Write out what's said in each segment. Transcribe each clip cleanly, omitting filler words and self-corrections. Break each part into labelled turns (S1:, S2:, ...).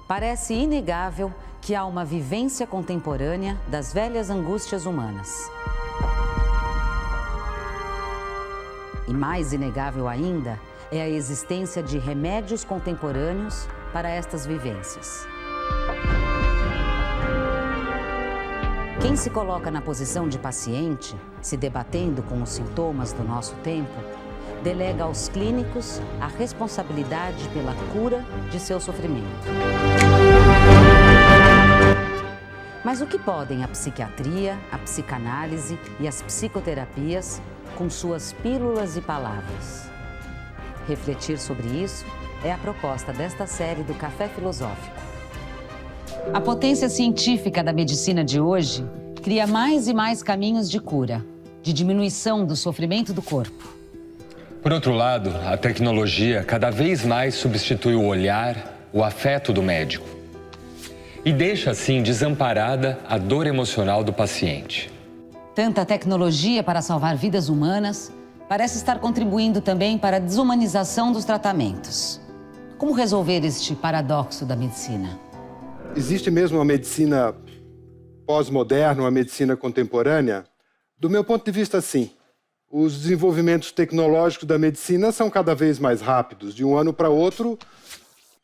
S1: Parece inegável que há uma vivência contemporânea das velhas angústias humanas. E mais inegável ainda é a existência de remédios contemporâneos para estas vivências. Quem se coloca na posição de paciente, se debatendo com os sintomas do nosso tempo, delega aos clínicos a responsabilidade pela cura de seu sofrimento. Mas o que podem a psiquiatria, a psicanálise e as psicoterapias com suas pílulas e palavras? Refletir sobre isso é a proposta desta série do Café Filosófico. A potência científica da medicina de hoje cria mais e mais caminhos de cura, de diminuição do sofrimento do corpo.
S2: Por outro lado, a tecnologia cada vez mais substitui o olhar, o afeto do médico e deixa assim desamparada a dor emocional do paciente.
S1: Tanta tecnologia para salvar vidas humanas parece estar contribuindo também para a desumanização dos tratamentos. Como resolver este paradoxo da medicina?
S3: Existe mesmo uma medicina pós-moderna, uma medicina contemporânea? Do meu ponto de vista, sim. Os desenvolvimentos tecnológicos da medicina são cada vez mais rápidos. De um ano para outro,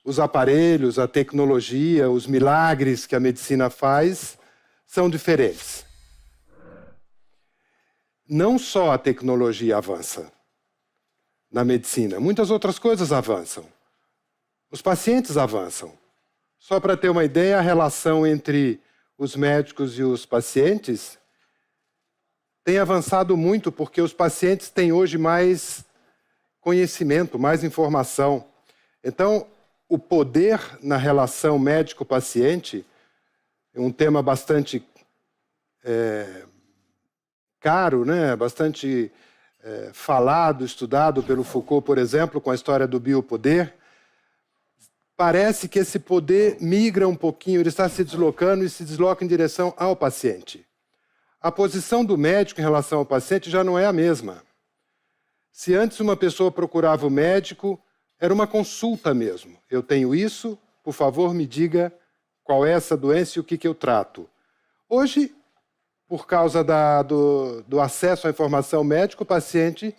S3: os aparelhos, a tecnologia, os milagres que a medicina faz são diferentes. Não só a tecnologia avança na medicina, muitas outras coisas avançam. Os pacientes avançam. Só para ter uma ideia, a relação entre os médicos e os pacientes tem avançado muito porque os pacientes têm hoje mais conhecimento, mais informação. Então, o poder na relação médico-paciente é um tema bastante caro, né? Bastante falado, estudado pelo Foucault, por exemplo, com a história do biopoder. Parece que esse poder migra um pouquinho, ele está se deslocando e se desloca em direção ao paciente. A posição do médico em relação ao paciente já não é a mesma. Se antes uma pessoa procurava o médico, era uma consulta mesmo. Eu tenho isso, por favor, me diga qual é essa doença e o que eu trato. Hoje, por causa do acesso à informação médica, o paciente,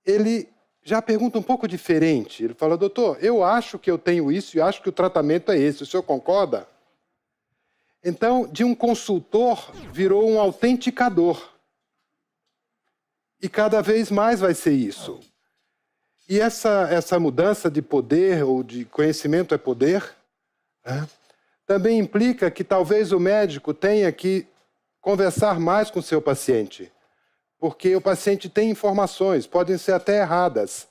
S3: ele já pergunta um pouco diferente. Ele fala, doutor, eu acho que eu tenho isso e acho que o tratamento é esse. O senhor concorda? Então, de um consultor, virou um autenticador. E cada vez mais vai ser isso. E essa mudança de poder, ou de conhecimento é poder, né, também implica que talvez o médico tenha que conversar mais com o seu paciente. Porque o paciente tem informações, podem ser até erradas.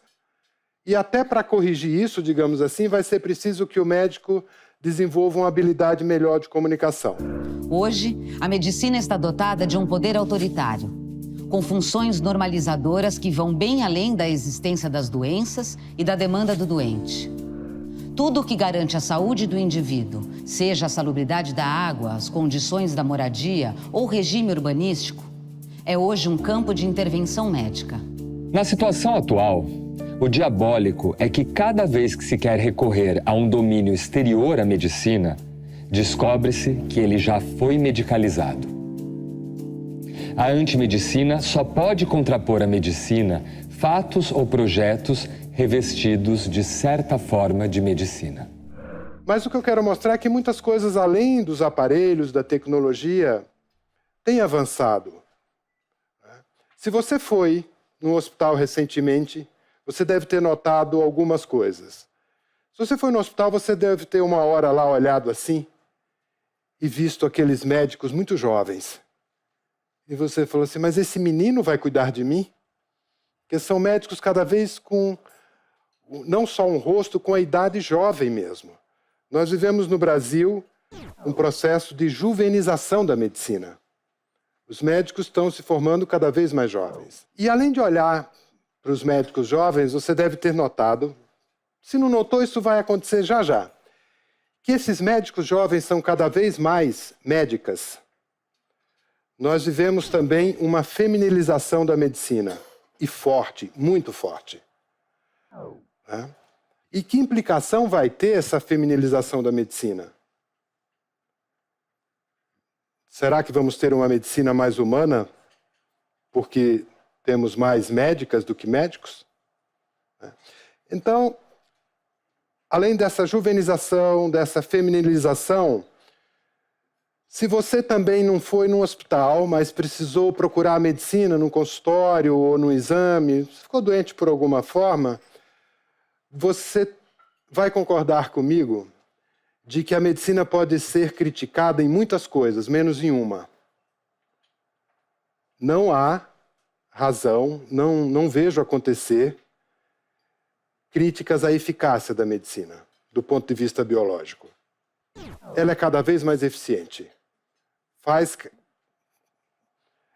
S3: E até para corrigir isso, digamos assim, vai ser preciso que o médico desenvolva uma habilidade melhor de comunicação.
S1: Hoje, a medicina está dotada de um poder autoritário, com funções normalizadoras que vão bem além da existência das doenças e da demanda do doente. Tudo o que garante a saúde do indivíduo, seja a salubridade da água, as condições da moradia ou o regime urbanístico, é hoje um campo de intervenção médica.
S2: Na situação atual, o diabólico é que cada vez que se quer recorrer a um domínio exterior à medicina, descobre-se que ele já foi medicalizado. A antimedicina só pode contrapor à medicina fatos ou projetos revestidos de certa forma de medicina.
S3: Mas o que eu quero mostrar é que muitas coisas, além dos aparelhos, da tecnologia, têm avançado. Se você foi no hospital recentemente, você deve ter notado algumas coisas. Se você foi no hospital, você deve ter uma hora lá olhado assim e visto aqueles médicos muito jovens. E você falou assim, mas esse menino vai cuidar de mim? Porque são médicos cada vez com, não só um rosto, com a idade jovem mesmo. Nós vivemos no Brasil um processo de juvenização da medicina. Os médicos estão se formando cada vez mais jovens. E além de olhar para os médicos jovens, você deve ter notado, se não notou, isso vai acontecer já já, que esses médicos jovens são cada vez mais médicas. Nós vivemos também uma feminilização da medicina, e forte, muito forte. E que implicação vai ter essa feminilização da medicina? Será que vamos ter uma medicina mais humana porque temos mais médicas do que médicos? Então, além dessa juvenização, dessa feminilização, se você também não foi num hospital, mas precisou procurar a medicina num consultório ou no exame, ficou doente por alguma forma, você vai concordar comigo de que a medicina pode ser criticada em muitas coisas, menos em uma. Não há razão, não vejo acontecer críticas à eficácia da medicina, do ponto de vista biológico. Ela é cada vez mais eficiente.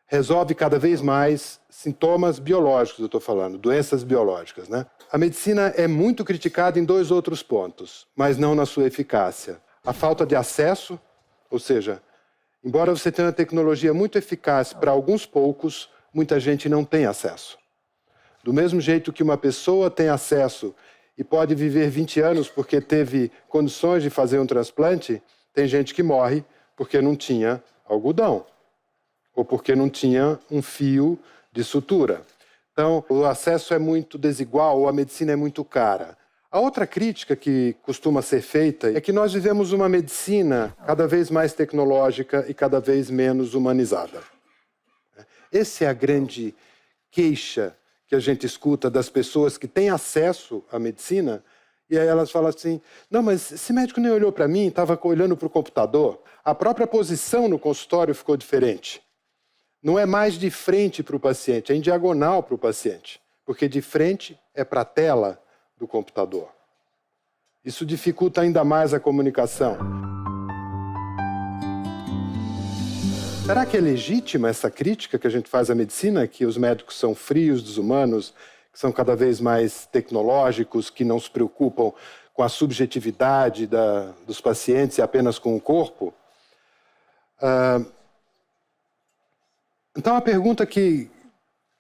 S3: Resolve cada vez mais sintomas biológicos, eu estou falando, doenças biológicas, né? A medicina é muito criticada em 2 outros pontos, mas não na sua eficácia. A falta de acesso, ou seja, embora você tenha uma tecnologia muito eficaz para alguns poucos, muita gente não tem acesso. Do mesmo jeito que uma pessoa tem acesso e pode viver 20 anos porque teve condições de fazer um transplante, tem gente que morre porque não tinha algodão, ou porque não tinha um fio de sutura. Então, o acesso é muito desigual, ou a medicina é muito cara. A outra crítica que costuma ser feita é que nós vivemos uma medicina cada vez mais tecnológica e cada vez menos humanizada. Essa é a grande queixa que a gente escuta das pessoas que têm acesso à medicina, e aí elas falam assim, não, mas esse médico nem olhou para mim, estava olhando para o computador. A própria posição no consultório ficou diferente. Não é mais de frente para o paciente, é em diagonal para o paciente, porque de frente é para a tela do computador. Isso dificulta ainda mais a comunicação. Será que é legítima essa crítica que a gente faz à medicina, que os médicos são frios, desumanos, que são cada vez mais tecnológicos, que não se preocupam com a subjetividade dos pacientes e apenas com o corpo? Então a pergunta que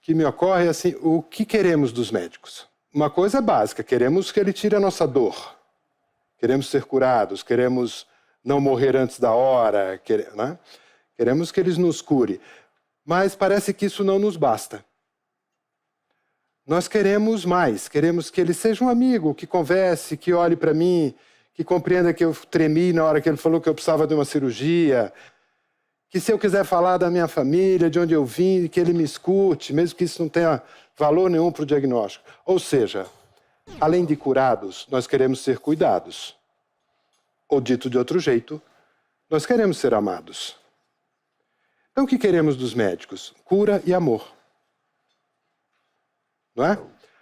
S3: me ocorre é assim, o que queremos dos médicos? Uma coisa é básica, queremos que ele tire a nossa dor. Queremos ser curados, queremos não morrer antes da hora, né? Queremos que eles nos curem. Mas parece que isso não nos basta. Nós queremos mais, queremos que ele seja um amigo, que converse, que olhe para mim, que compreenda que eu tremi na hora que ele falou que eu precisava de uma cirurgia, que se eu quiser falar da minha família, de onde eu vim, que ele me escute, mesmo que isso não tenha valor nenhum para o diagnóstico. Ou seja, além de curados, nós queremos ser cuidados. Ou dito de outro jeito, nós queremos ser amados. Então o que queremos dos médicos? Cura e amor. Não é?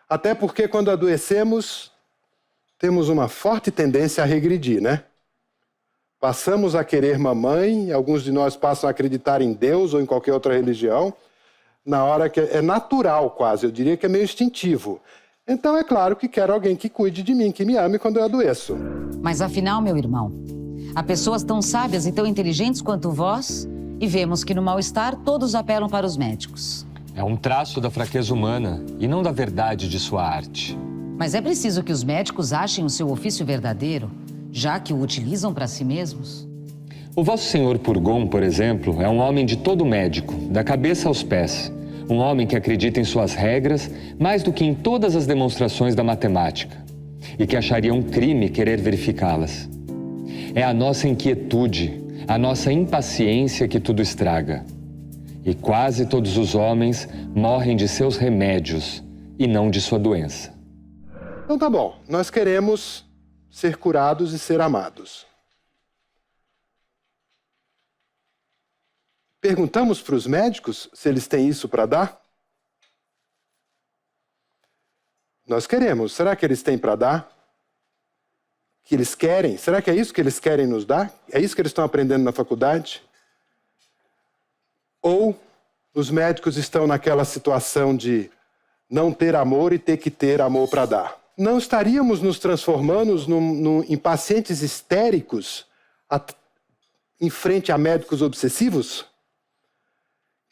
S3: Até porque quando adoecemos, temos uma forte tendência a regredir, né? Passamos a querer mamãe, alguns de nós passam a acreditar em Deus ou em qualquer outra religião, na hora que é natural quase, eu diria que é meio instintivo. Então é claro que quero alguém que cuide de mim, que me ame quando eu adoeço.
S1: Mas afinal, meu irmão, há pessoas tão sábias e tão inteligentes quanto vós, e vemos que no mal-estar todos apelam para os médicos.
S2: É um traço da fraqueza humana e não da verdade de sua arte.
S1: Mas é preciso que os médicos achem o seu ofício verdadeiro, já que o utilizam para si mesmos.
S2: O vosso senhor Purgon, por exemplo, é um homem de todo médico, da cabeça aos pés. Um homem que acredita em suas regras mais do que em todas as demonstrações da matemática e que acharia um crime querer verificá-las. É a nossa inquietude, a nossa impaciência que tudo estraga. E quase todos os homens morrem de seus remédios e não de sua doença.
S3: Então tá bom, nós queremos ser curados e ser amados. Perguntamos para os médicos se eles têm isso para dar? Nós queremos. Será que eles têm para dar? Que eles querem? Será que é isso que eles querem nos dar? É isso que eles estão aprendendo na faculdade? Ou os médicos estão naquela situação de não ter amor e ter que ter amor para dar? Não estaríamos nos transformando em pacientes histéricos em frente a médicos obsessivos?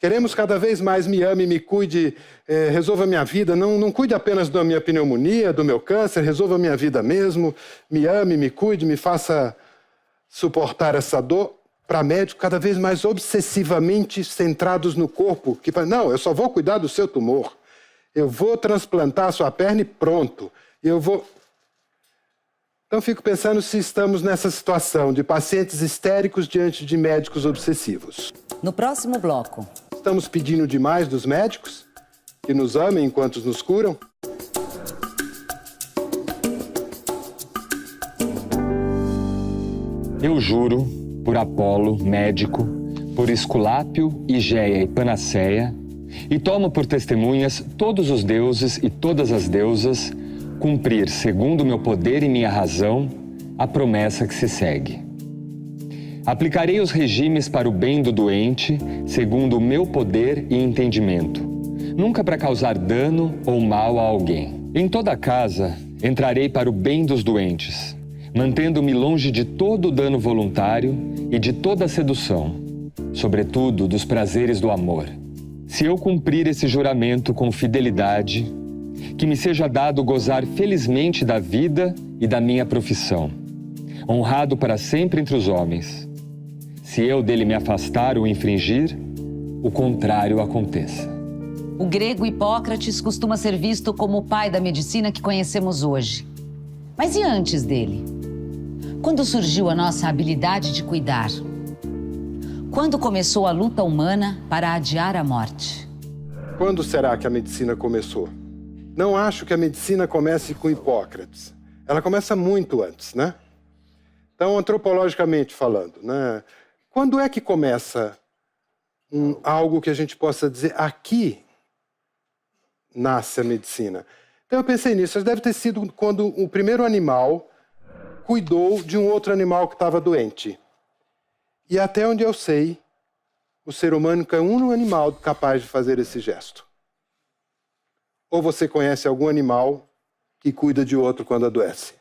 S3: Queremos cada vez mais me ame, me cuide, resolva a minha vida. Não cuide apenas da minha pneumonia, do meu câncer, resolva a minha vida mesmo. Me ame, me cuide, me faça suportar essa dor. Para médicos cada vez mais obsessivamente centrados no corpo. Que não, eu só vou cuidar do seu tumor. Eu vou transplantar a sua perna e pronto. Então, fico pensando se estamos nessa situação de pacientes histéricos diante de médicos obsessivos.
S1: No próximo bloco.
S3: Estamos pedindo demais dos médicos? Que nos amem enquanto nos curam?
S2: Eu juro, por Apolo, médico, por Esculápio, Igéia e Panaceia, e tomo por testemunhas todos os deuses e todas as deusas, cumprir, segundo meu poder e minha razão, a promessa que se segue. Aplicarei os regimes para o bem do doente, segundo o meu poder e entendimento, nunca para causar dano ou mal a alguém. Em toda casa, entrarei para o bem dos doentes, mantendo-me longe de todo dano voluntário e de toda sedução, sobretudo dos prazeres do amor. Se eu cumprir esse juramento com fidelidade, que me seja dado gozar felizmente da vida e da minha profissão, honrado para sempre entre os homens. Se eu dele me afastar ou infringir, o contrário aconteça.
S1: O grego Hipócrates costuma ser visto como o pai da medicina que conhecemos hoje. Mas e antes dele? Quando surgiu a nossa habilidade de cuidar? Quando começou a luta humana para adiar a morte?
S3: Quando será que a medicina começou? Não acho que a medicina comece com Hipócrates. Ela começa muito antes, né? Então, antropologicamente falando, né? Quando é que começa algo que a gente possa dizer, aqui nasce a medicina? Então eu pensei nisso, deve ter sido quando o primeiro animal cuidou de um outro animal que estava doente. E até onde eu sei, o ser humano é o único animal capaz de fazer esse gesto. Ou você conhece algum animal que cuida de outro quando adoece?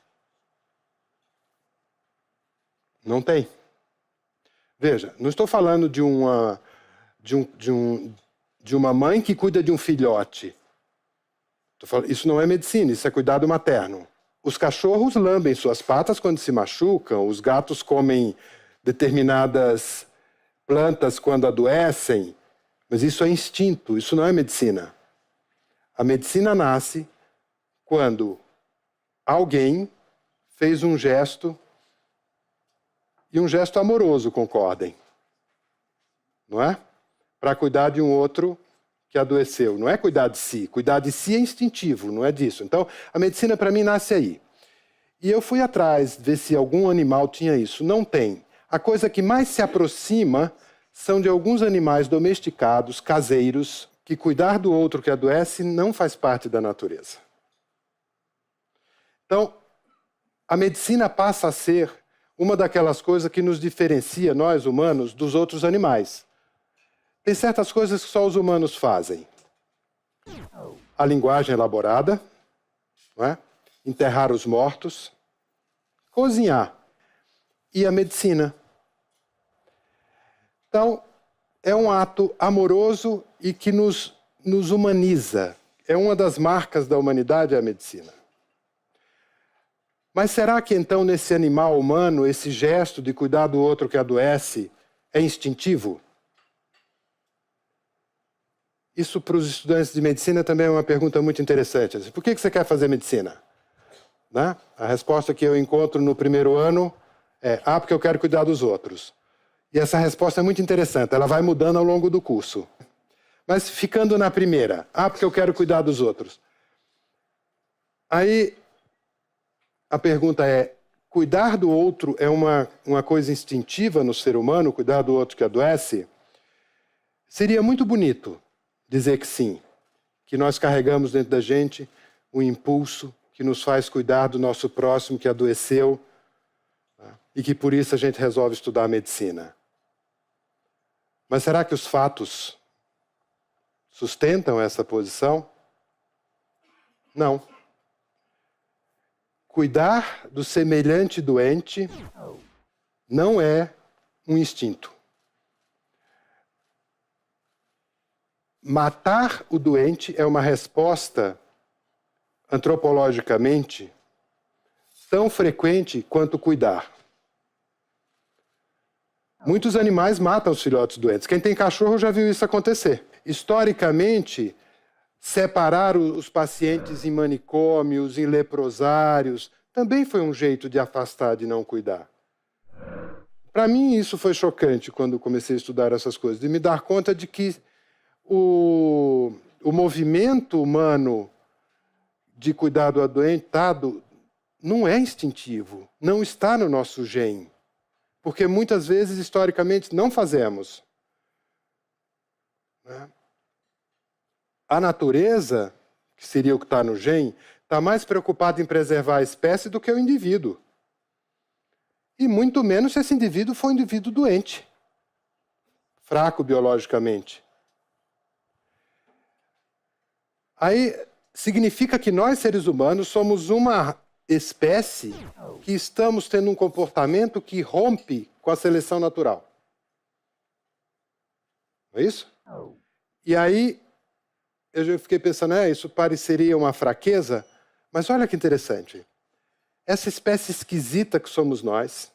S3: Não tem. Veja, não estou falando de uma mãe que cuida de um filhote. Isso não é medicina, isso é cuidado materno. Os cachorros lambem suas patas quando se machucam, os gatos comem determinadas plantas quando adoecem, mas isso é instinto, isso não é medicina. A medicina nasce quando alguém fez um gesto, e um gesto amoroso, concordem, não é? Para cuidar de um outro que adoeceu. Não é cuidar de si é instintivo, não é disso. Então, a medicina para mim nasce aí. E eu fui atrás ver se algum animal tinha isso. Não tem. A coisa que mais se aproxima são de alguns animais domesticados, caseiros, que cuidar do outro que adoece não faz parte da natureza. Então, a medicina passa a ser uma daquelas coisas que nos diferencia, nós humanos, dos outros animais. Tem certas coisas que só os humanos fazem. A linguagem elaborada, não é? Enterrar os mortos, cozinhar e a medicina. Então, é um ato amoroso e que nos humaniza. É uma das marcas da humanidade, a medicina. Mas será que então nesse animal humano, esse gesto de cuidar do outro que adoece é instintivo? Isso para os estudantes de medicina também é uma pergunta muito interessante. Por que você quer fazer medicina? Né? A resposta que eu encontro no primeiro ano é porque eu quero cuidar dos outros. E essa resposta é muito interessante, ela vai mudando ao longo do curso. Mas ficando na primeira, porque eu quero cuidar dos outros. Aí a pergunta é, cuidar do outro é uma coisa instintiva no ser humano, cuidar do outro que adoece? Seria muito bonito dizer que sim, que nós carregamos dentro da gente um impulso que nos faz cuidar do nosso próximo que adoeceu, né? E que por isso a gente resolve estudar medicina. Mas será que os fatos sustentam essa posição? Não. Cuidar do semelhante doente não é um instinto. matar o doente é uma resposta, antropologicamente, tão frequente quanto cuidar. Muitos animais matam os filhotes doentes. Quem tem cachorro já viu isso acontecer. Historicamente, separar os pacientes em manicômios, em leprosários, também foi um jeito de afastar, de não cuidar. Para mim, isso foi chocante quando comecei a estudar essas coisas, de me dar conta de que o movimento humano de cuidar do adoentado não é instintivo, não está no nosso gene. Porque muitas vezes, historicamente, não fazemos. A natureza, que seria o que está no gene, está mais preocupada em preservar a espécie do que o indivíduo. E muito menos se esse indivíduo for um indivíduo doente, fraco biologicamente. Aí significa que nós, seres humanos, somos uma espécie que estamos tendo um comportamento que rompe com a seleção natural. Não é isso? E aí eu já fiquei pensando, isso pareceria uma fraqueza, mas olha que interessante. Essa espécie esquisita que somos nós,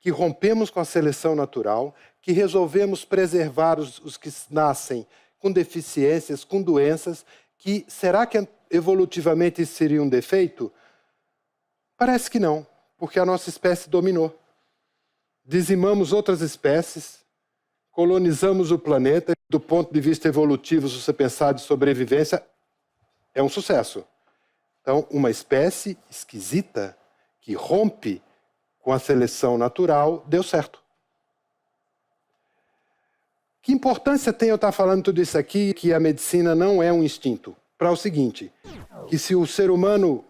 S3: que rompemos com a seleção natural, que resolvemos preservar os que nascem com deficiências, com doenças, que será que evolutivamente isso seria um defeito? Parece que não, porque a nossa espécie dominou. Dizimamos outras espécies, colonizamos o planeta. Do ponto de vista evolutivo, se você pensar de sobrevivência, é um sucesso. Então, uma espécie esquisita que rompe com a seleção natural deu certo. Que importância tem eu estar falando tudo isso aqui, que a medicina não é um instinto? Para o seguinte, que se o ser humano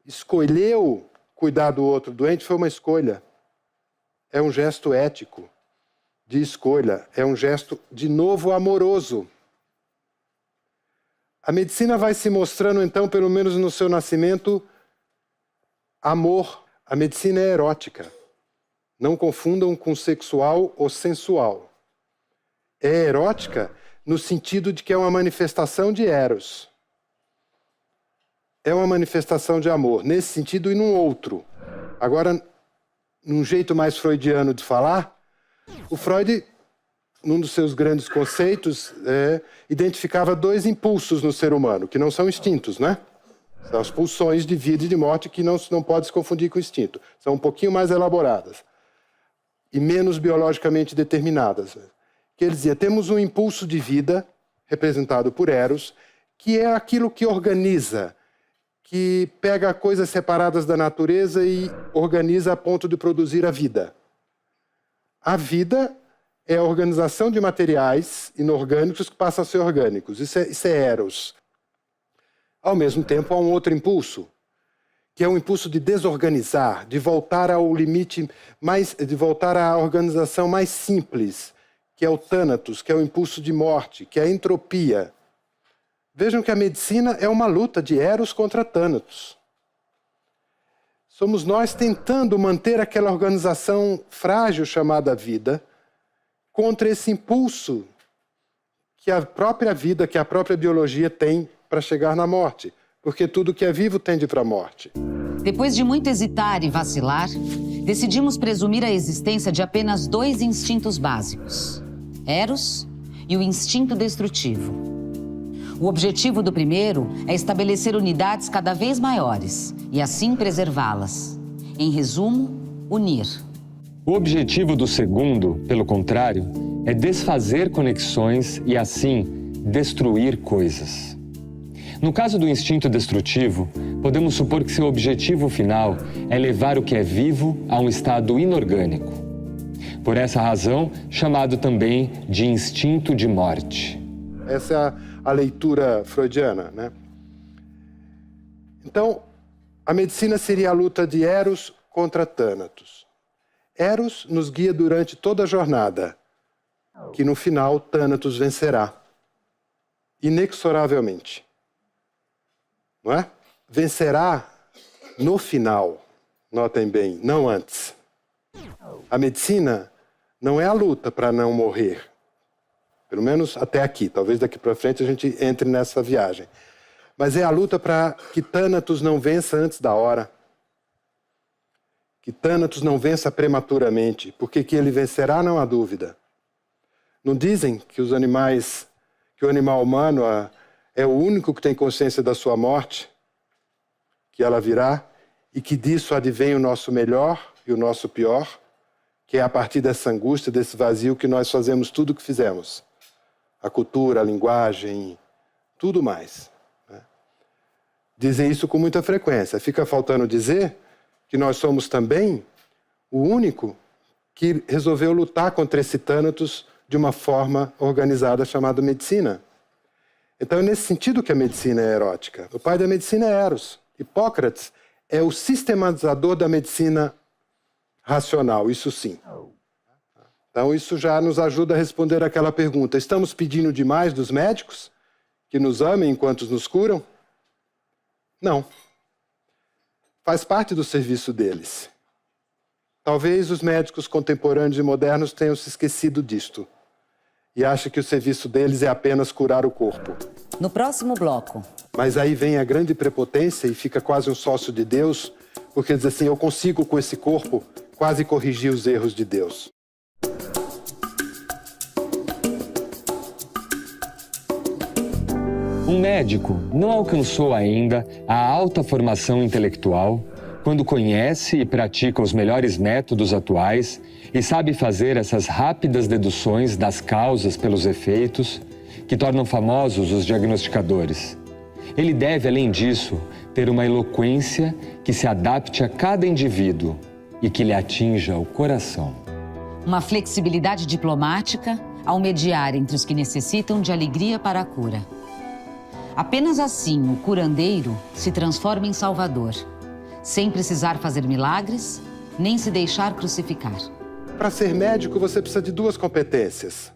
S3: escolheu cuidar do outro doente, foi uma escolha. É um gesto ético de escolha, é um gesto, de novo, amoroso. A medicina vai se mostrando, então, pelo menos no seu nascimento, amor. A medicina é erótica. Não confundam com sexual ou sensual. É erótica no sentido de que é uma manifestação de eros. É uma manifestação de amor, nesse sentido e num outro. Agora, num jeito mais freudiano de falar, o Freud, num dos seus grandes conceitos, identificava dois impulsos no ser humano, que não são instintos, né? São as pulsões de vida e de morte que não pode se confundir com o instinto. São um pouquinho mais elaboradas e menos biologicamente determinadas. Que ele dizia, temos um impulso de vida, representado por Eros, que é aquilo que organiza, que pega coisas separadas da natureza e organiza a ponto de produzir a vida. A vida é a organização de materiais inorgânicos que passam a ser orgânicos. Isso é Eros. Ao mesmo tempo, há um outro impulso, que é o impulso de desorganizar, de voltar ao limite de voltar à organização mais simples, que é o Thanatos, que é o impulso de morte, que é a entropia. Vejam que a medicina é uma luta de Eros contra Thanatos. Somos nós tentando manter aquela organização frágil chamada vida contra esse impulso que a própria vida, que a própria biologia tem para chegar na morte. Porque tudo que é vivo tende para a morte.
S1: Depois de muito hesitar e vacilar, decidimos presumir a existência de apenas dois instintos básicos: Eros e o instinto destrutivo. O objetivo do primeiro é estabelecer unidades cada vez maiores e assim preservá-las. Em resumo, unir.
S2: O objetivo do segundo, pelo contrário, é desfazer conexões e assim destruir coisas. No caso do instinto destrutivo, podemos supor que seu objetivo final é levar o que é vivo a um estado inorgânico. Por essa razão, chamado também de instinto de morte.
S3: Essa é a leitura freudiana, né? Então, a medicina seria a luta de Eros contra Thanatos. Eros nos guia durante toda a jornada, que no final Thanatos vencerá, inexoravelmente. Não é? Vencerá no final, notem bem, não antes. A medicina não é a luta para não morrer. Pelo menos até aqui. Talvez daqui para frente a gente entre nessa viagem. Mas é a luta para que Thanatos não vença antes da hora. Que Thanatos não vença prematuramente, porque que ele vencerá não há dúvida. Não dizem que os animais, que o animal humano é o único que tem consciência da sua morte, que ela virá, e que disso advém o nosso melhor e o nosso pior, que é a partir dessa angústia, desse vazio, que nós fazemos tudo o que fizemos. A cultura, a linguagem, tudo mais. Né? Dizem isso com muita frequência. Fica faltando dizer que nós somos também o único que resolveu lutar contra esse Thanatos de uma forma organizada chamada medicina. Então é nesse sentido que a medicina é erótica. O pai da medicina é Eros. Hipócrates é o sistematizador da medicina racional, isso sim. Então isso já nos ajuda a responder aquela pergunta. Estamos pedindo demais dos médicos que nos amem enquanto nos curam? Não. Faz parte do serviço deles. Talvez os médicos contemporâneos e modernos tenham se esquecido disto e acham que o serviço deles é apenas curar o corpo.
S1: No próximo bloco.
S3: Mas aí vem a grande prepotência e fica quase um sócio de Deus, porque diz assim, eu consigo com esse corpo quase corrigir os erros de Deus.
S2: Um médico não alcançou ainda a alta formação intelectual quando conhece e pratica os melhores métodos atuais e sabe fazer essas rápidas deduções das causas pelos efeitos que tornam famosos os diagnosticadores. Ele deve, além disso, ter uma eloquência que se adapte a cada indivíduo e que lhe atinja o coração.
S1: Uma flexibilidade diplomática ao mediar entre os que necessitam de alegria para a cura. Apenas assim o curandeiro se transforma em salvador, sem precisar fazer milagres, nem se deixar crucificar.
S3: Para ser médico, você precisa de duas competências.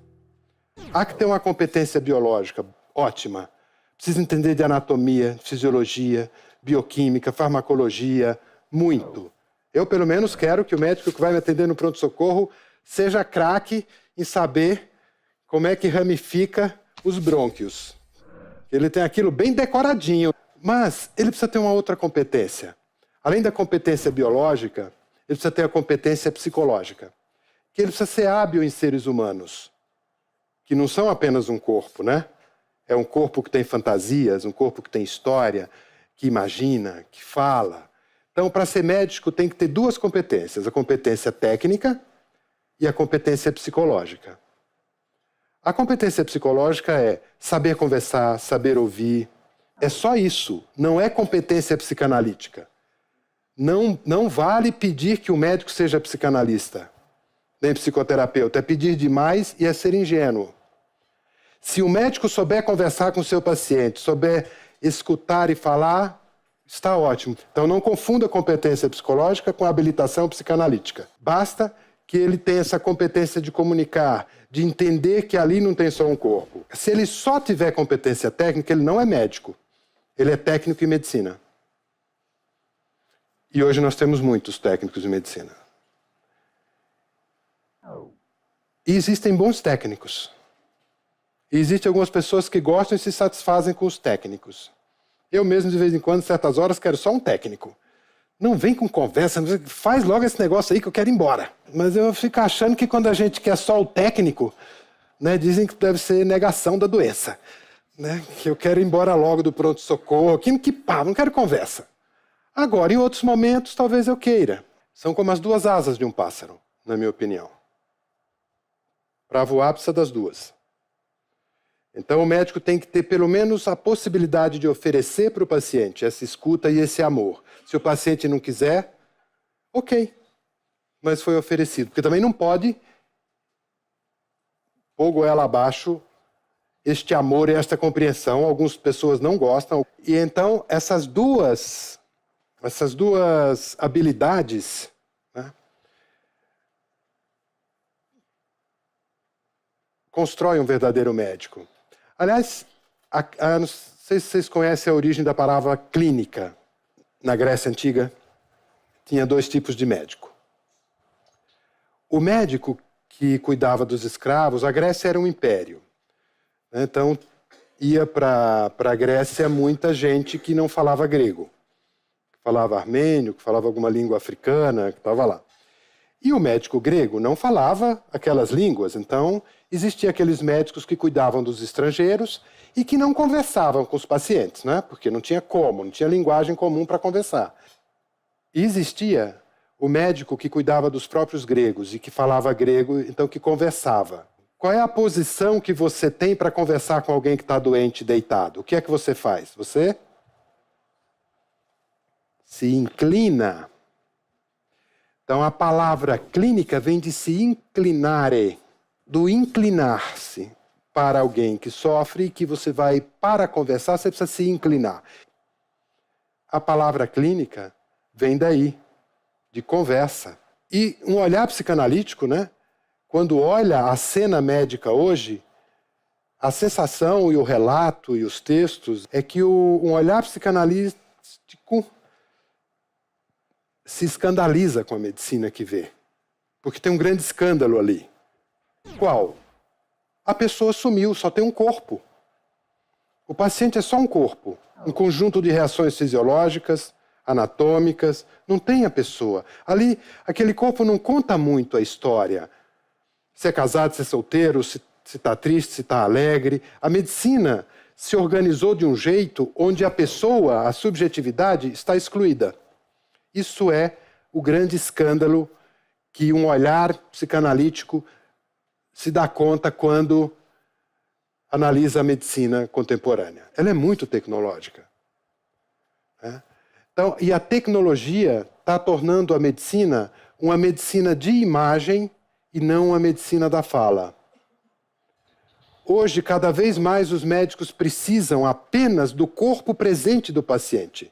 S3: Há que ter uma competência biológica ótima. Precisa entender de anatomia, fisiologia, bioquímica, farmacologia, muito. Eu, pelo menos, quero que o médico que vai me atender no pronto-socorro seja craque em saber como é que ramifica os brônquios. Ele tem aquilo bem decoradinho. Mas ele precisa ter uma outra competência. Além da competência biológica, ele precisa ter a competência psicológica. Que ele precisa ser hábil em seres humanos, que não são apenas um corpo, né? É um corpo que tem fantasias, um corpo que tem história, que imagina, que fala. Então, para ser médico, tem que ter duas competências, a competência técnica e a competência psicológica. A competência psicológica é saber conversar, saber ouvir. É só isso, não é competência psicanalítica. Não vale pedir que o médico seja psicanalista, nem psicoterapeuta. É pedir demais e é ser ingênuo. Se o médico souber conversar com o seu paciente, souber escutar e falar, está ótimo. Então não confunda a competência psicológica com a habilitação psicanalítica. Basta que ele tenha essa competência de comunicar, de entender que ali não tem só um corpo. Se ele só tiver competência técnica, ele não é médico. Ele é técnico em medicina. E hoje nós temos muitos técnicos em medicina. E existem bons técnicos. E existem algumas pessoas que gostam e se satisfazem com os técnicos. Eu mesmo, de vez em quando, certas horas, quero só um técnico. Não vem com conversa, faz logo esse negócio aí que eu quero ir embora. Mas eu fico achando que quando a gente quer só o técnico, né, dizem que deve ser negação da doença. Né, que eu quero ir embora logo do pronto-socorro, que pá, não quero conversa. Agora, em outros momentos, talvez eu queira. São como as duas asas de um pássaro, na minha opinião. Para voar, precisa das duas. Então, o médico tem que ter, pelo menos, a possibilidade de oferecer para o paciente essa escuta e esse amor. Se o paciente não quiser, ok. Mas foi oferecido. Porque também não pode pôr goela abaixo este amor e esta compreensão. Algumas pessoas não gostam. E então, essas duas habilidades, né, constroem um verdadeiro médico. Aliás, não sei se vocês conhecem a origem da palavra clínica. Na Grécia Antiga, tinha dois tipos de médico. O médico que cuidava dos escravos, a Grécia era um império. Então, ia para a Grécia muita gente que não falava grego, que falava armênio, que falava alguma língua africana, que estava lá. E o médico grego não falava aquelas línguas, então existiam aqueles médicos que cuidavam dos estrangeiros e que não conversavam com os pacientes, né? Porque não tinha como, não tinha linguagem comum para conversar. E existia o médico que cuidava dos próprios gregos e que falava grego, então que conversava. Qual é a posição que você tem para conversar com alguém que está doente, deitado? O que é que você faz? Você se inclina. Então, a palavra clínica vem de se inclinare, do inclinar-se para alguém que sofre e que você vai, para conversar, você precisa se inclinar. A palavra clínica vem daí, de conversa. E um olhar psicanalítico, né? Quando olha a cena médica hoje, a sensação e o relato e os textos é que um olhar psicanalítico se escandaliza com a medicina que vê. Porque tem um grande escândalo ali. Qual? A pessoa sumiu, só tem um corpo. O paciente é só um corpo. Um conjunto de reações fisiológicas, anatômicas, não tem a pessoa. Ali, aquele corpo não conta muito a história. Se é casado, se é solteiro, se está triste, se está alegre. A medicina se organizou de um jeito onde a pessoa, a subjetividade, está excluída. Isso é o grande escândalo que um olhar psicanalítico se dá conta quando analisa a medicina contemporânea. Ela é muito tecnológica. Né? Então, e a tecnologia está tornando a medicina uma medicina de imagem e não uma medicina da fala. Hoje, cada vez mais, os médicos precisam apenas do corpo presente do paciente.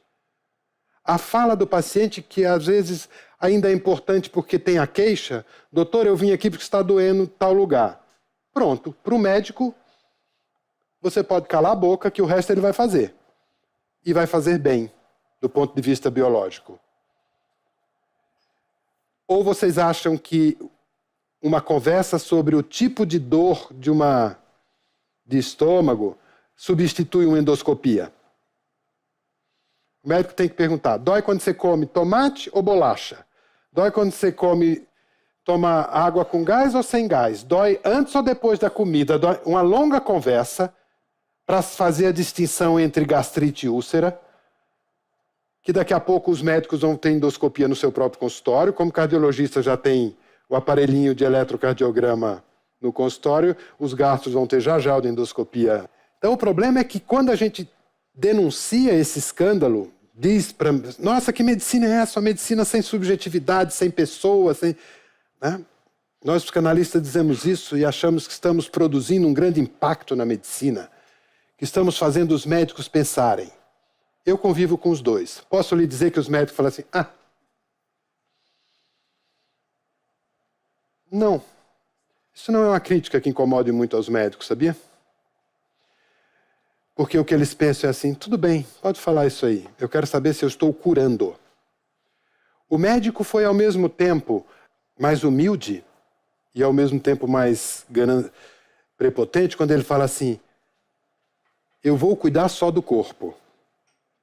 S3: A fala do paciente, que às vezes ainda é importante porque tem a queixa, doutor, eu vim aqui porque está doendo tal lugar. Pronto, para o médico, você pode calar a boca que o resto ele vai fazer. E vai fazer bem, do ponto de vista biológico. Ou vocês acham que uma conversa sobre o tipo de dor de estômago substitui uma endoscopia? O médico tem que perguntar, dói quando você come tomate ou bolacha? Dói quando você toma água com gás ou sem gás? Dói antes ou depois da comida? Dói uma longa conversa para fazer a distinção entre gastrite e úlcera, que daqui a pouco os médicos vão ter endoscopia no seu próprio consultório, como cardiologista já tem o aparelhinho de eletrocardiograma no consultório, os gastros vão ter já o de endoscopia. Então o problema é que quando a gente denuncia esse escândalo, diz para... Nossa, que medicina é essa? Uma medicina sem subjetividade, sem pessoa, sem... Né? Nós, psicanalistas, dizemos isso e achamos que estamos produzindo um grande impacto na medicina, que estamos fazendo os médicos pensarem. Eu convivo com os dois. Posso lhe dizer que os médicos falam assim, não, isso não é uma crítica que incomode muito aos médicos, sabia? Porque o que eles pensam é assim, tudo bem, pode falar isso aí, eu quero saber se eu estou curando. O médico foi ao mesmo tempo mais humilde e ao mesmo tempo mais prepotente quando ele fala assim, eu vou cuidar só do corpo.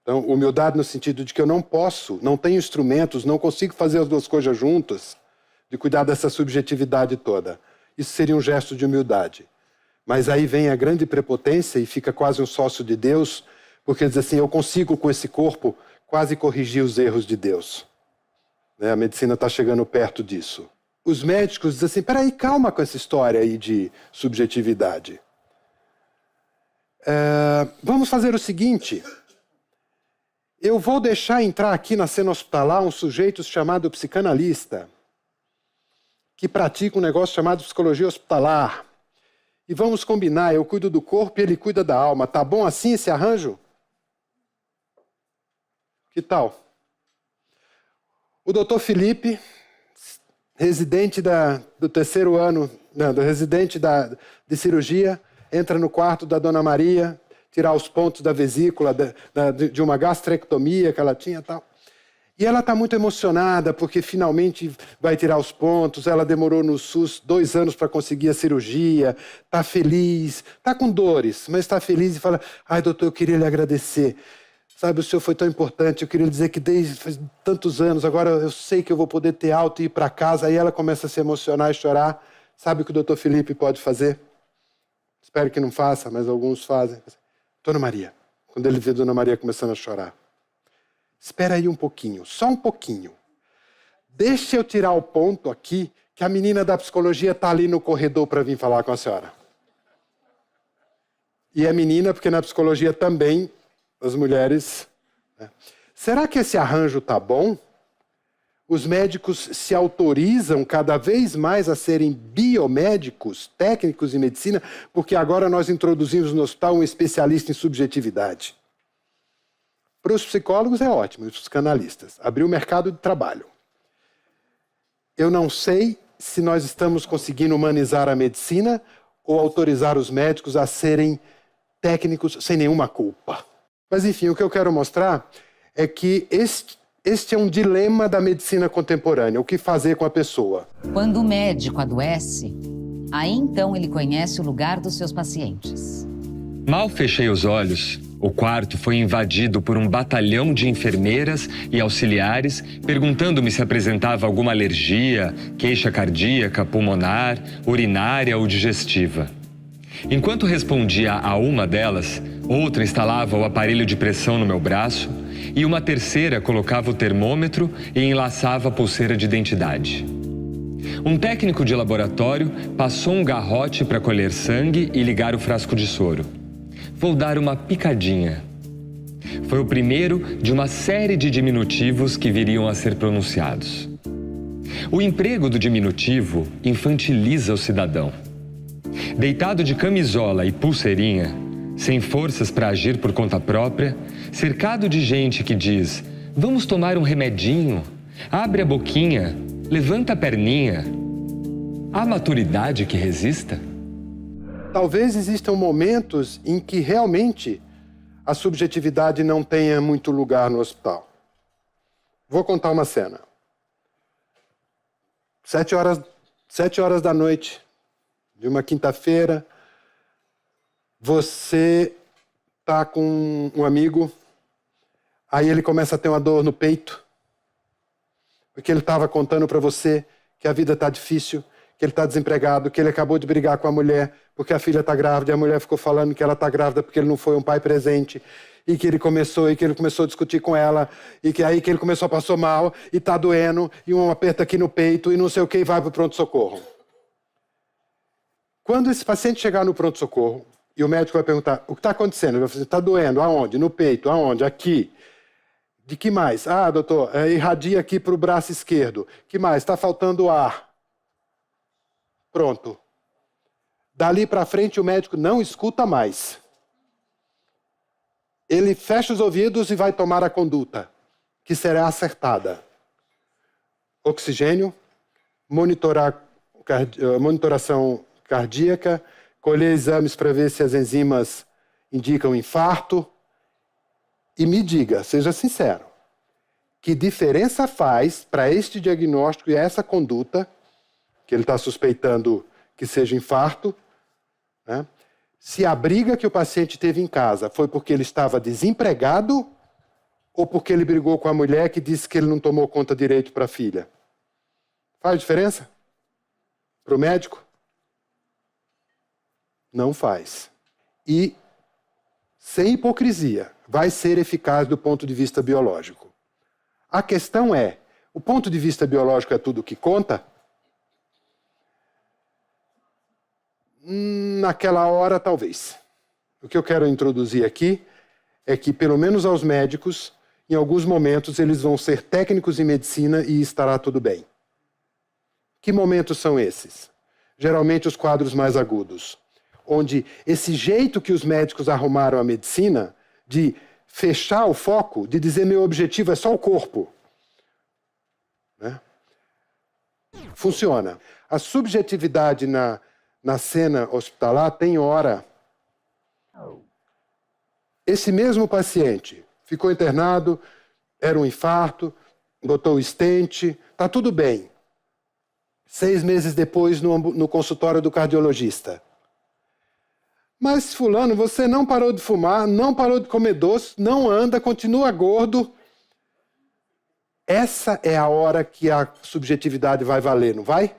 S3: Então, humildade no sentido de que eu não posso, não tenho instrumentos, não consigo fazer as duas coisas juntas, de cuidar dessa subjetividade toda. Isso seria um gesto de humildade. Mas aí vem a grande prepotência e fica quase um sócio de Deus, porque diz assim, eu consigo com esse corpo quase corrigir os erros de Deus. A medicina está chegando perto disso. Os médicos dizem assim, peraí, calma com essa história aí de subjetividade. Vamos fazer o seguinte, eu vou deixar entrar aqui na cena hospitalar um sujeito chamado psicanalista, que pratica um negócio chamado psicologia hospitalar. E vamos combinar, eu cuido do corpo e ele cuida da alma. Tá bom assim esse arranjo? Que tal? O doutor Felipe, residente do terceiro ano, residente de cirurgia, entra no quarto da dona Maria, tirar os pontos da vesícula de uma gastrectomia que ela tinha e tal. E ela está muito emocionada porque finalmente vai tirar os pontos. Ela demorou no SUS 2 anos para conseguir a cirurgia. Está feliz, está com dores, mas está feliz e fala: ai, doutor, eu queria lhe agradecer. Sabe, o senhor foi tão importante. Eu queria lhe dizer que desde faz tantos anos, agora eu sei que eu vou poder ter alta e ir para casa. Aí ela começa a se emocionar e chorar. Sabe o que o doutor Felipe pode fazer? Espero que não faça, mas alguns fazem. Dona Maria, quando ele vê Dona Maria começando a chorar: espera aí um pouquinho, só um pouquinho. Deixa eu tirar o ponto aqui, que a menina da psicologia está ali no corredor para vir falar com a senhora. E é menina porque na psicologia também as mulheres... né? Será que esse arranjo está bom? Os médicos se autorizam cada vez mais a serem biomédicos, técnicos em medicina, porque agora nós introduzimos no hospital um especialista em subjetividade. Para os psicólogos é ótimo, e para os psicanalistas. Abriu o mercado de trabalho. Eu não sei se nós estamos conseguindo humanizar a medicina ou autorizar os médicos a serem técnicos sem nenhuma culpa. Mas, enfim, o que eu quero mostrar é que este é um dilema da medicina contemporânea. O que fazer com a pessoa?
S1: Quando o médico adoece, aí então ele conhece o lugar dos seus pacientes.
S2: Mal fechei os olhos, o quarto foi invadido por um batalhão de enfermeiras e auxiliares perguntando-me se apresentava alguma alergia, queixa cardíaca, pulmonar, urinária ou digestiva. Enquanto respondia a uma delas, outra instalava o aparelho de pressão no meu braço e uma terceira colocava o termômetro e enlaçava a pulseira de identidade. Um técnico de laboratório passou um garrote para colher sangue e ligar o frasco de soro. Vou dar uma picadinha. Foi o primeiro de uma série de diminutivos que viriam a ser pronunciados. O emprego do diminutivo infantiliza o cidadão. Deitado de camisola e pulseirinha, sem forças para agir por conta própria, cercado de gente que diz: vamos tomar um remedinho, abre a boquinha, levanta a perninha. Há maturidade que resista?
S3: Talvez existam momentos em que realmente a subjetividade não tenha muito lugar no hospital. Vou contar uma cena. 7 horas da noite de uma quinta-feira, você está com um amigo, aí ele começa a ter uma dor no peito, porque ele estava contando para você que a vida está difícil, que ele está desempregado, que ele acabou de brigar com a mulher porque a filha está grávida, e a mulher ficou falando que ela está grávida porque ele não foi um pai presente, e que ele começou a discutir com ela, e que aí que ele começou a passar mal, e está doendo, e um aperto aqui no peito, e não sei o que, e vai para o pronto-socorro. Quando esse paciente chegar no pronto-socorro, e o médico vai perguntar: o que está acontecendo? Ele vai falar: está doendo, aonde? No peito, aonde? Aqui. De que mais? Ah, doutor, irradia aqui para o braço esquerdo. Que mais? Está faltando ar. Pronto. Dali para frente o médico não escuta mais. Ele fecha os ouvidos e vai tomar a conduta, que será acertada. Oxigênio, monitoração cardíaca, colher exames para ver se as enzimas indicam infarto. E me diga, seja sincero, que diferença faz para este diagnóstico e essa conduta, que ele está suspeitando que seja infarto, né? Se a briga que o paciente teve em casa foi porque ele estava desempregado ou porque ele brigou com a mulher que disse que ele não tomou conta direito para a filha? Faz diferença? Para o médico? Não faz. E, sem hipocrisia, vai ser eficaz do ponto de vista biológico. A questão é: o ponto de vista biológico é tudo o que conta? Naquela hora, talvez. O que eu quero introduzir aqui é que, pelo menos aos médicos, em alguns momentos, eles vão ser técnicos em medicina e estará tudo bem. Que momentos são esses? Geralmente os quadros mais agudos, onde esse jeito que os médicos arrumaram a medicina, de fechar o foco, de dizer meu objetivo é só o corpo, né? Funciona. A subjetividade na cena hospitalar tem hora. Esse mesmo paciente ficou internado, era um infarto, botou o stent, tá tudo bem. 6 meses depois, no consultório do cardiologista. Mas, fulano, você não parou de fumar, não parou de comer doce, não anda, continua gordo. Essa é a hora que a subjetividade vai valer, não vai?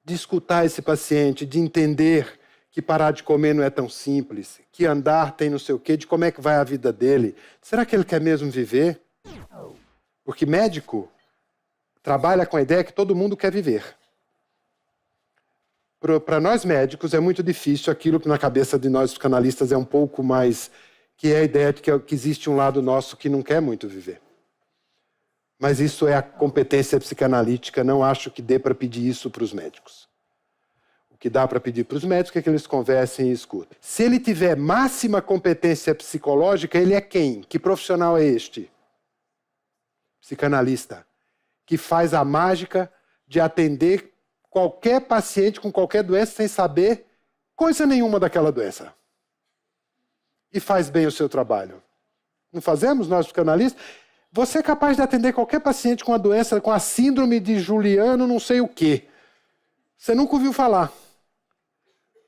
S3: De escutar esse paciente, de entender que parar de comer não é tão simples, que andar tem não sei o quê, de como é que vai a vida dele. Será que ele quer mesmo viver? Porque médico trabalha com a ideia que todo mundo quer viver. Para nós médicos é muito difícil aquilo que na cabeça de nós psicanalistas é um pouco mais... que é a ideia de que existe um lado nosso que não quer muito viver. Mas isso é a competência psicanalítica, não acho que dê para pedir isso para os médicos. O que dá para pedir para os médicos é que eles conversem e escutem. Se ele tiver máxima competência psicológica, ele é quem? Que profissional é este? Psicanalista, que faz a mágica de atender qualquer paciente com qualquer doença sem saber coisa nenhuma daquela doença. E faz bem o seu trabalho. Não fazemos nós psicanalistas? Você é capaz de atender qualquer paciente com a doença, com a síndrome de Juliano não sei o quê. Você nunca ouviu falar.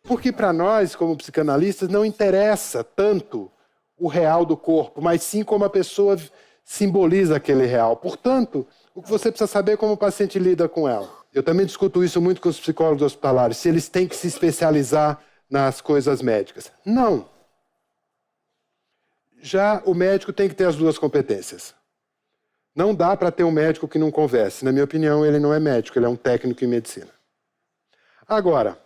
S3: Porque para nós, como psicanalistas, não interessa tanto o real do corpo, mas sim como a pessoa simboliza aquele real. Portanto, o que você precisa saber é como o paciente lida com ela. Eu também discuto isso muito com os psicólogos hospitalares, se eles têm que se especializar nas coisas médicas. Não. Já o médico tem que ter as duas competências. Não dá para ter um médico que não converse. Na minha opinião, ele não é médico, ele é um técnico em medicina. Agora,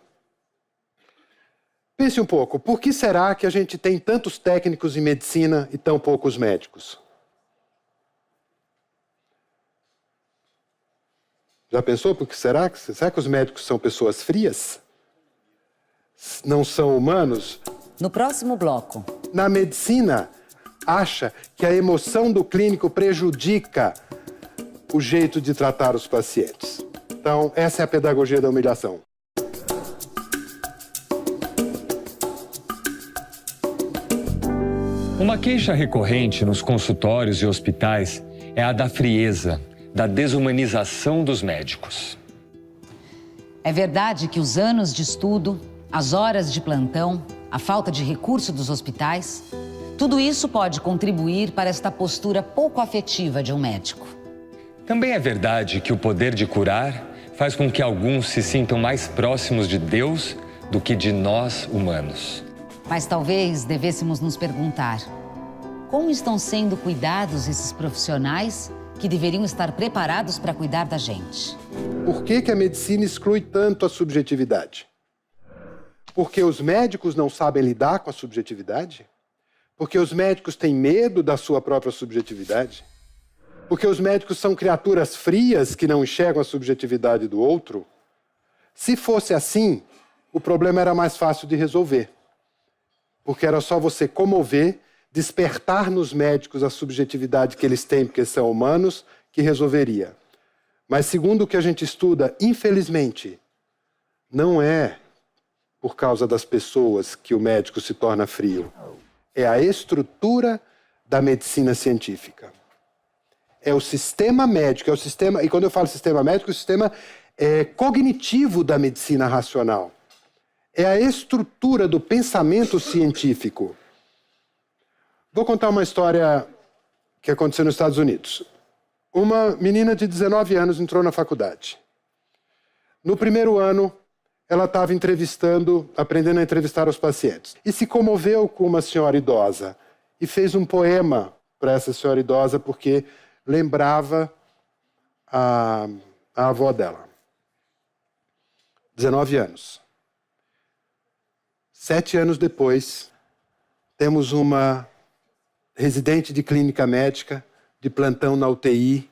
S3: pense um pouco, por que será que a gente tem tantos técnicos em medicina e tão poucos médicos? Já pensou por que será? Será que os médicos são pessoas frias? Não são humanos?
S1: No próximo bloco.
S3: Na medicina, acha que a emoção do clínico prejudica o jeito de tratar os pacientes. Então, essa é a pedagogia da humilhação.
S2: Uma queixa recorrente nos consultórios e hospitais é a da frieza, da desumanização dos médicos.
S1: É verdade que os anos de estudo, as horas de plantão, a falta de recurso dos hospitais, tudo isso pode contribuir para esta postura pouco afetiva de um médico.
S2: Também é verdade que o poder de curar faz com que alguns se sintam mais próximos de Deus do que de nós humanos.
S1: Mas talvez devêssemos nos perguntar: como estão sendo cuidados esses profissionais que deveriam estar preparados para cuidar da gente?
S3: Por que a medicina exclui tanto a subjetividade? Porque os médicos não sabem lidar com a subjetividade? Porque os médicos têm medo da sua própria subjetividade? Porque os médicos são criaturas frias que não enxergam a subjetividade do outro? Se fosse assim, o problema era mais fácil de resolver. Porque era só você comover, despertar nos médicos a subjetividade que eles têm, porque são humanos, que resolveria. Mas segundo o que a gente estuda, infelizmente, não é por causa das pessoas que o médico se torna frio. É a estrutura da medicina científica. É o sistema médico, é o sistema, e quando eu falo sistema médico, o sistema cognitivo da medicina racional. É a estrutura do pensamento científico. Vou contar uma história que aconteceu nos Estados Unidos. Uma menina de 19 anos entrou na faculdade. No primeiro ano, ela estava aprendendo a entrevistar os pacientes. E se comoveu com uma senhora idosa. E fez um poema para essa senhora idosa, porque lembrava a avó dela. 19 anos. 7 anos depois, temos uma residente de clínica médica, de plantão na UTI,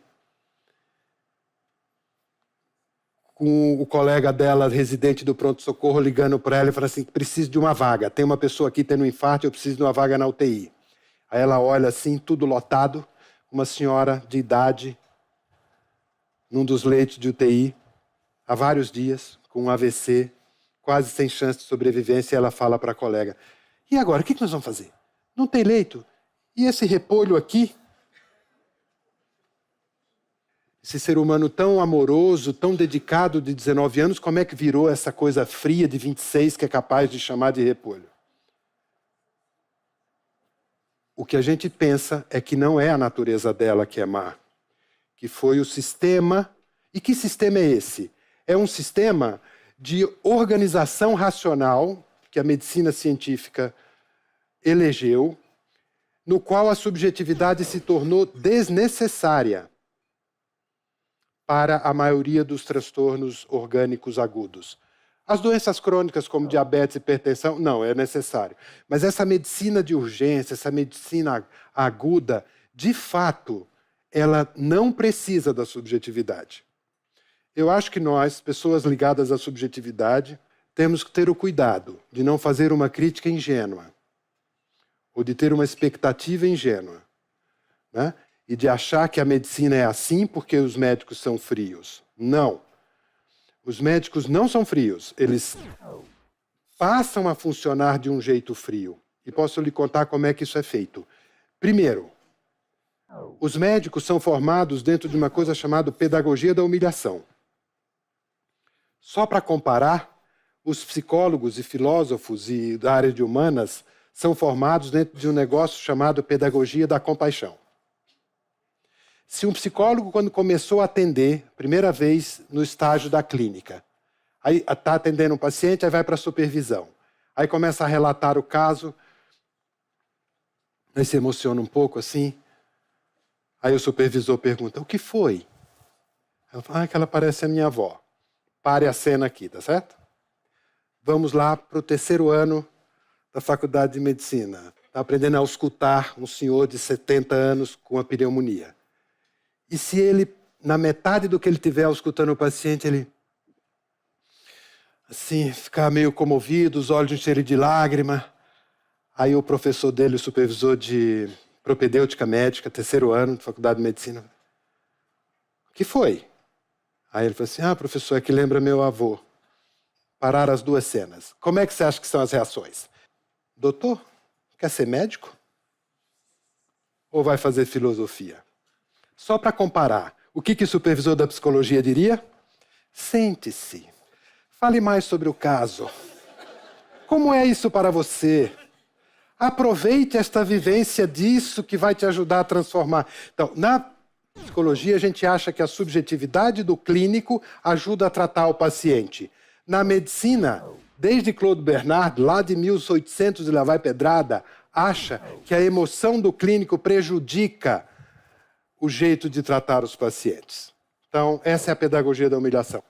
S3: com o colega dela, residente do pronto-socorro, ligando para ela e falando assim: preciso de uma vaga, tem uma pessoa aqui tendo um infarto, eu preciso de uma vaga na UTI. Aí ela olha assim, tudo lotado, uma senhora de idade, num dos leitos de UTI, há vários dias, com um AVC, quase sem chance de sobrevivência, e ela fala para a colega: e agora, o que nós vamos fazer? Não tem leito? E esse repolho aqui? Esse ser humano tão amoroso, tão dedicado de 19 anos, como é que virou essa coisa fria de 26 que é capaz de chamar de repolho? O que a gente pensa é que não é a natureza dela que é má, que foi o sistema. E que sistema é esse? É um sistema de organização racional que a medicina científica elegeu, no qual a subjetividade se tornou desnecessária para a maioria dos transtornos orgânicos agudos. As doenças crônicas, como diabetes e hipertensão, não, é necessário. Mas essa medicina de urgência, essa medicina aguda, de fato, ela não precisa da subjetividade. Eu acho que nós, pessoas ligadas à subjetividade, temos que ter o cuidado de não fazer uma crítica ingênua, ou de ter uma expectativa ingênua, né? E de achar que a medicina é assim porque os médicos são frios. Não. Os médicos não são frios. Eles passam a funcionar de um jeito frio. E posso lhe contar como é que isso é feito. Primeiro, os médicos são formados dentro de uma coisa chamada pedagogia da humilhação. Só para comparar, os psicólogos e filósofos e da área de humanas são formados dentro de um negócio chamado pedagogia da compaixão. Se um psicólogo, quando começou a atender, primeira vez no estágio da clínica, aí está atendendo um paciente, aí vai para a supervisão. Aí começa a relatar o caso, aí se emociona um pouco assim. Aí o supervisor pergunta, o que foi? Ela fala, que ela parece a minha avó. Pare a cena aqui, tá certo? Vamos lá para o 3º ano da faculdade de medicina. Está aprendendo a auscultar um senhor de 70 anos com a pneumonia. E se ele, na metade do que ele estiver auscultando o paciente, ele assim, ficar meio comovido, os olhos encherem de lágrima, aí o professor dele, o supervisor de propedêutica médica, 3º ano de faculdade de medicina, o que foi? Aí ele falou assim, professor, é que lembra meu avô. Parar as duas cenas. Como é que você acha que são as reações? Doutor, quer ser médico? Ou vai fazer filosofia? Só para comparar, o que o supervisor da psicologia diria? Sente-se. Fale mais sobre o caso. Como é isso para você? Aproveite esta vivência disso que vai te ajudar a transformar. Então, na psicologia, a gente acha que a subjetividade do clínico ajuda a tratar o paciente. Na medicina, desde Claude Bernard, lá de 1800 e lá vai pedrada, acha que a emoção do clínico prejudica o jeito de tratar os pacientes. Então, essa é a pedagogia da humilhação.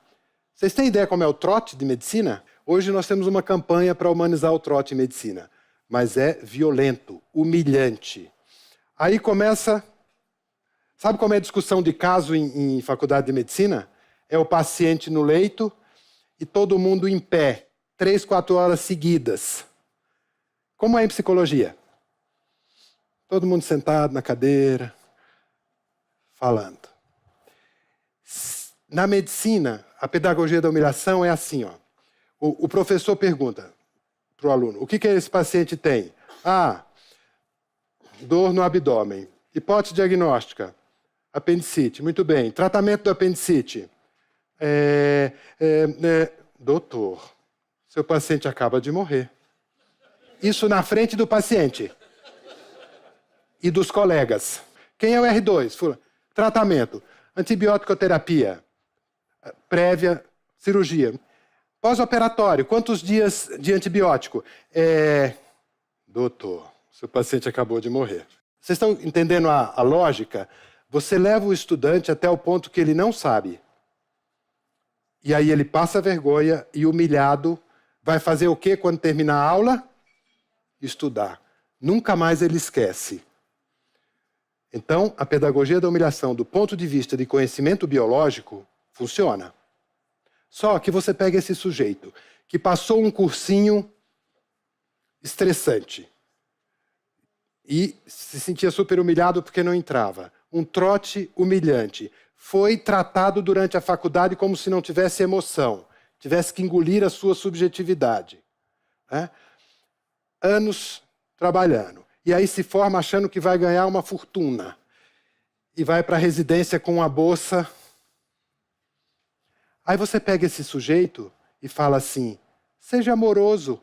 S3: Vocês têm ideia como é o trote de medicina? Hoje nós temos uma campanha para humanizar o trote em medicina, mas é violento, humilhante. Aí começa... Sabe como é a discussão de caso em faculdade de medicina? É o paciente no leito e todo mundo em pé, 3, 4 horas seguidas. Como é em psicologia? Todo mundo sentado na cadeira, falando. Na medicina, a pedagogia da humilhação é assim, ó. O professor pergunta para o aluno, o que esse paciente tem? Dor no abdômen. Hipótese diagnóstica, apendicite. Muito bem. Tratamento do apendicite. Doutor, seu paciente acaba de morrer. Isso na frente do paciente e dos colegas. Quem é o R2? Tratamento, antibiótico-terapia, prévia cirurgia. Pós-operatório, quantos dias de antibiótico? Doutor, seu paciente acabou de morrer. Vocês estão entendendo a lógica? Você leva o estudante até o ponto que ele não sabe. E aí ele passa vergonha e, humilhado, vai fazer o quê quando terminar a aula? Estudar. Nunca mais ele esquece. Então, a pedagogia da humilhação, do ponto de vista de conhecimento biológico, funciona. Só que você pega esse sujeito que passou um cursinho estressante e se sentia super humilhado porque não entrava. Um trote humilhante. Foi tratado durante a faculdade como se não tivesse emoção, tivesse que engolir a sua subjetividade. Né? Anos trabalhando. E aí se forma achando que vai ganhar uma fortuna. E vai para a residência com uma bolsa Aí você pega esse sujeito e fala assim, seja amoroso.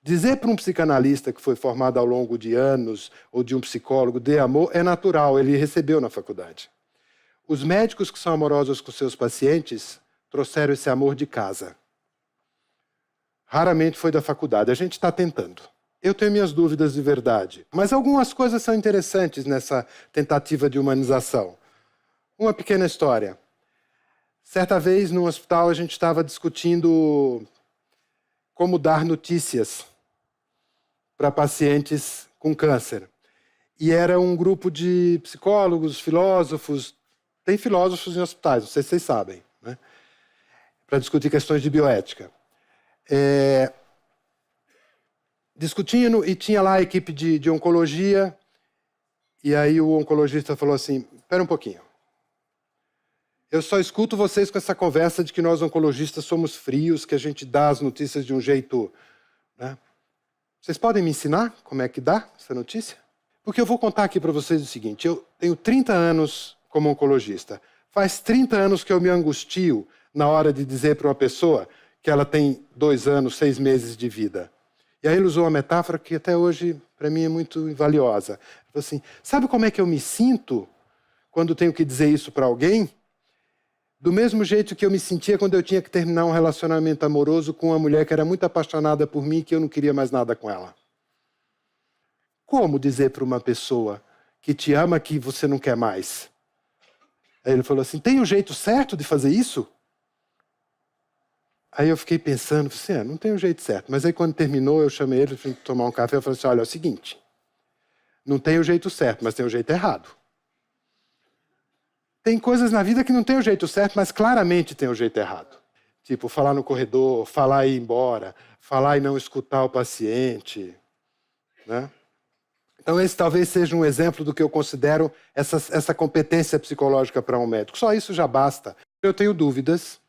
S3: Dizer para um psicanalista que foi formado ao longo de anos, ou de um psicólogo, dê amor, é natural, ele recebeu na faculdade. Os médicos que são amorosos com seus pacientes trouxeram esse amor de casa. Raramente foi da faculdade, a gente está tentando. Eu tenho minhas dúvidas de verdade, mas algumas coisas são interessantes nessa tentativa de humanização. Uma pequena história. Certa vez, num hospital, a gente estava discutindo como dar notícias para pacientes com câncer. E era um grupo de psicólogos, filósofos, tem filósofos em hospitais, não sei se vocês sabem, né? Para discutir questões de bioética. Discutindo, e tinha lá a equipe de oncologia, e aí o oncologista falou assim, espera um pouquinho. Eu só escuto vocês com essa conversa de que nós oncologistas somos frios, que a gente dá as notícias de um jeito, né? Vocês podem me ensinar como é que dá essa notícia? Porque eu vou contar aqui para vocês o seguinte, eu tenho 30 anos como oncologista. Faz 30 anos que eu me angustio na hora de dizer para uma pessoa que ela tem 2 anos, 6 meses de vida. E aí ele usou uma metáfora que até hoje, para mim, é muito valiosa. Ele falou assim, sabe como é que eu me sinto quando tenho que dizer isso para alguém? Do mesmo jeito que eu me sentia quando eu tinha que terminar um relacionamento amoroso com uma mulher que era muito apaixonada por mim e que eu não queria mais nada com ela. Como dizer para uma pessoa que te ama que você não quer mais? Aí ele falou assim, tem um jeito certo de fazer isso? Aí eu fiquei pensando, assim, não tem um jeito certo. Mas aí quando terminou, eu chamei ele para tomar um café e falei assim, olha, é o seguinte, não tem o jeito certo, mas tem o jeito errado. Tem coisas na vida que não tem o jeito certo, mas claramente tem o jeito errado. Tipo, falar no corredor, falar e ir embora, falar e não escutar o paciente, né? Então esse talvez seja um exemplo do que eu considero essa competência psicológica para um médico. Só isso já basta. Eu tenho dúvidas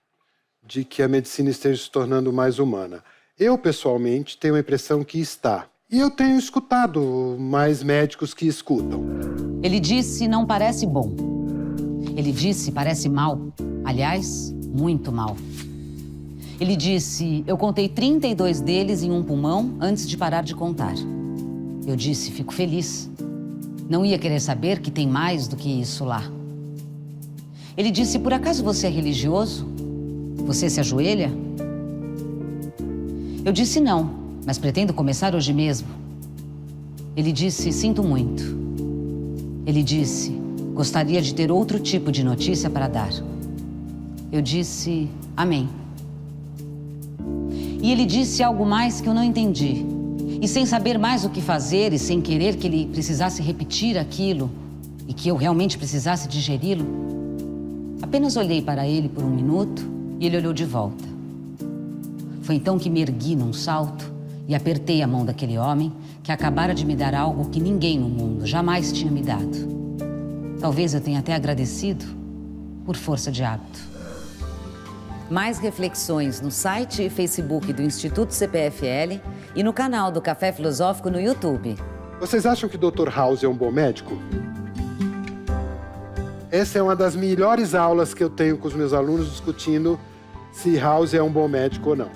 S3: de que a medicina esteja se tornando mais humana. Eu, pessoalmente, tenho a impressão que está. E eu tenho escutado mais médicos que escutam.
S1: Ele disse, não parece bom. Ele disse, parece mal. Aliás, muito mal. Ele disse, eu contei 32 deles em um pulmão antes de parar de contar. Eu disse, fico feliz. Não ia querer saber que tem mais do que isso lá. Ele disse, por acaso você é religioso? Você se ajoelha? Eu disse não, mas pretendo começar hoje mesmo. Ele disse, sinto muito. Ele disse, gostaria de ter outro tipo de notícia para dar. Eu disse, amém. E ele disse algo mais que eu não entendi. E sem saber mais o que fazer e sem querer que ele precisasse repetir aquilo e que eu realmente precisasse digeri-lo, apenas olhei para ele por um minuto e ele olhou de volta. Foi então que me ergui num salto e apertei a mão daquele homem que acabara de me dar algo que ninguém no mundo jamais tinha me dado. Talvez eu tenha até agradecido por força de hábito. Mais reflexões no site e Facebook do Instituto CPFL e no canal do Café Filosófico no YouTube.
S3: Vocês acham que o Dr. House é um bom médico? Essa é uma das melhores aulas que eu tenho com os meus alunos discutindo se House é um bom médico ou não.